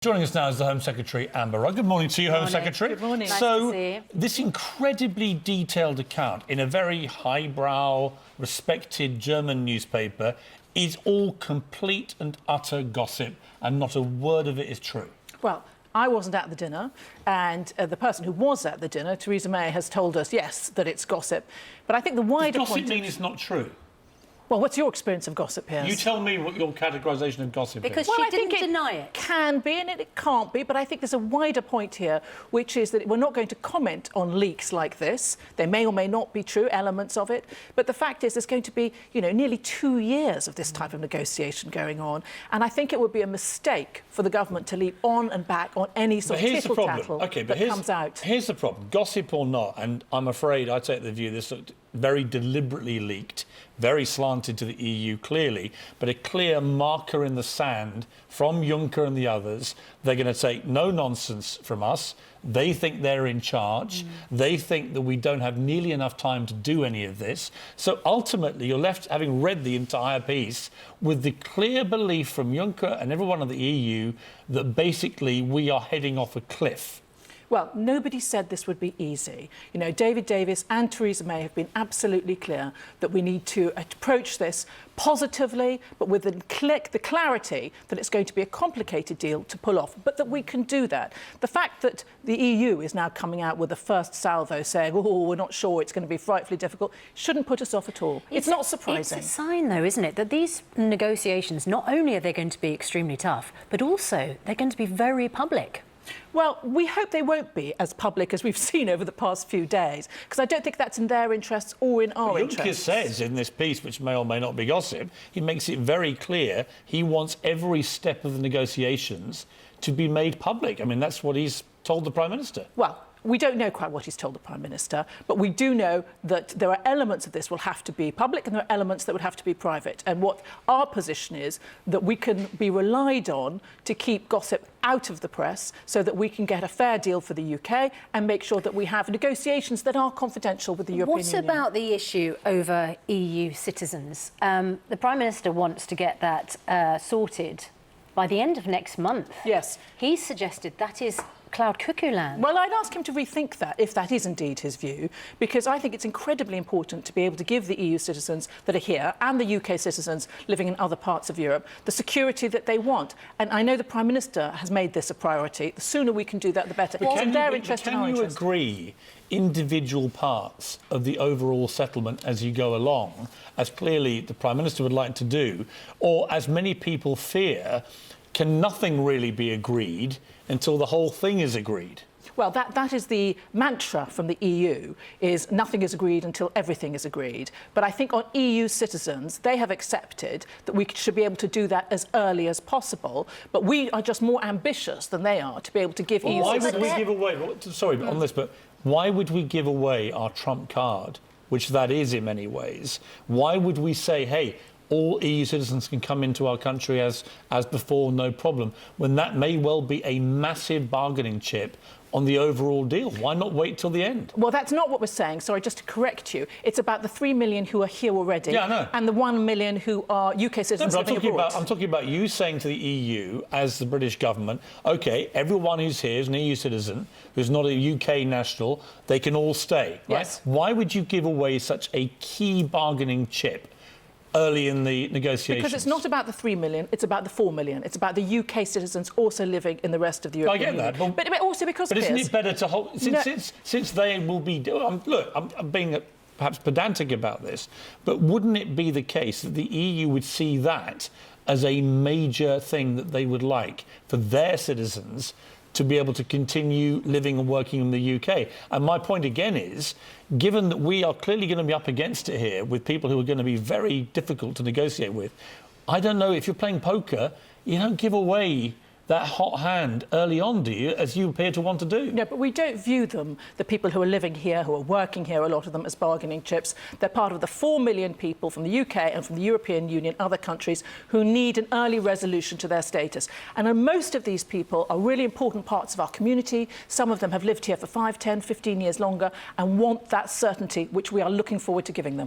Joining us now is the Home Secretary, Amber Rudd. Good morning to you, Home Secretary. Good morning. So, nice to see you. This incredibly detailed account in a very highbrow, respected German newspaper is all complete and utter gossip, and not a word of it is true. Well, I wasn't at the dinner, and the person who was at the dinner, Theresa May, has told us, yes, that it's gossip. But I think the wider Does gossip point... mean it's not true? Well, what's your experience of gossip, Piers? You tell me what your categorisation of gossip because is. she I didn't think deny it. Can be, and it can't be, but I think there's a wider point here, which is that we're not going to comment on leaks like this. They may or may not be true, elements of it, but the fact is there's going to be, nearly 2 years of this type of negotiation going on, and I think it would be a mistake for the government to leap on and back on any sort of tittle-tattle that comes out. Here's the problem, gossip or not, and I'm afraid I take the view this looked very deliberately leaked, very slanted to the EU clearly, but a clear marker in the sand from Juncker and the others. They're going to take no nonsense from us. They think they're in charge. They think that we don't have nearly enough time to do any of this. So ultimately, you're left, having read the entire piece, with the clear belief from Juncker and everyone in the EU that basically we are heading off a cliff. Well, nobody said this would be easy. David Davis and Theresa May have been absolutely clear that we need to approach this positively, but with the clarity that it's going to be a complicated deal to pull off, but that we can do that. The fact that the EU is now coming out with the first salvo saying, oh, we're not sure, it's going to be frightfully difficult, shouldn't put us off at all. It's not surprising. It's a sign, though, isn't it, that these negotiations, not only are they going to be extremely tough, but also they're going to be very public. Well, we hope they won't be as public as we've seen over the past few days, because I don't think that's in their interests or in our interests. Juncker says in this piece, which may or may not be gossip, he makes it very clear he wants every step of the negotiations to be made public. I mean, that's what he's told the Prime Minister. Well, we don't know quite what he's told the Prime Minister, but we do know that there are elements of this will have to be public and there are elements that would have to be private. And what our position is, that we can be relied on to keep gossip out of the press so that we can get a fair deal for the UK and make sure that we have negotiations that are confidential with the European Union. What about the issue over EU citizens? The Prime Minister wants to get that sorted by the end of next month. Yes. He's suggested that is cloud cuckoo land. Well, I'd ask him to rethink that, if that is indeed his view, because I think it's incredibly important to be able to give the EU citizens that are here and the UK citizens living in other parts of Europe the security that they want. And I know the Prime Minister has made this a priority. The sooner we can do that, the better. It's in their interest and our interest. Can you agree individual parts of the overall settlement as you go along, as clearly the Prime Minister would like to do, or as many people fear, can nothing really be agreed until the whole thing is agreed? Well, that is the mantra from the EU, is nothing is agreed until everything is agreed. But I think on EU citizens, they have accepted that we should be able to do that as early as possible. But we are just more ambitious than they are to be able to give EU Why citizens... would we give away... Sorry, on this, but why would we give away our trump card, which that is in many ways? Why would we say, hey, all EU citizens can come into our country as before, no problem, when that may well be a massive bargaining chip on the overall deal? Why not wait till the end? Well, that's not what we're saying. Sorry, just to correct you. It's about the 3 million who are here already and the 1 million who are UK citizens living abroad. I'm talking about you saying to the EU, as the British government, OK, everyone who's here is an EU citizen, who's not a UK national, they can all stay, right? Yes. Why would you give away such a key bargaining chip early in the negotiations? Because it's not about the 3 million, it's about the 4 million. It's about the UK citizens also living in the rest of the European Union. I get that. But also because... But isn't it better to hold... Since they will be... Look, I'm being perhaps pedantic about this, but wouldn't it be the case that the EU would see that as a major thing that they would like for their citizens to be able to continue living and working in the UK? And my point again is, given that we are clearly going to be up against it here with people who are going to be very difficult to negotiate with, I don't know, if you're playing poker, you don't give away that hot hand early on, do you, as you appear to want to do? No, but we don't view them, the people who are living here, who are working here, a lot of them, as bargaining chips. They're part of the 4 million people from the UK and from the European Union, other countries, who need an early resolution to their status. And most of these people are really important parts of our community. Some of them have lived here for 5, 10, 15 years longer and want that certainty, which we are looking forward to giving them.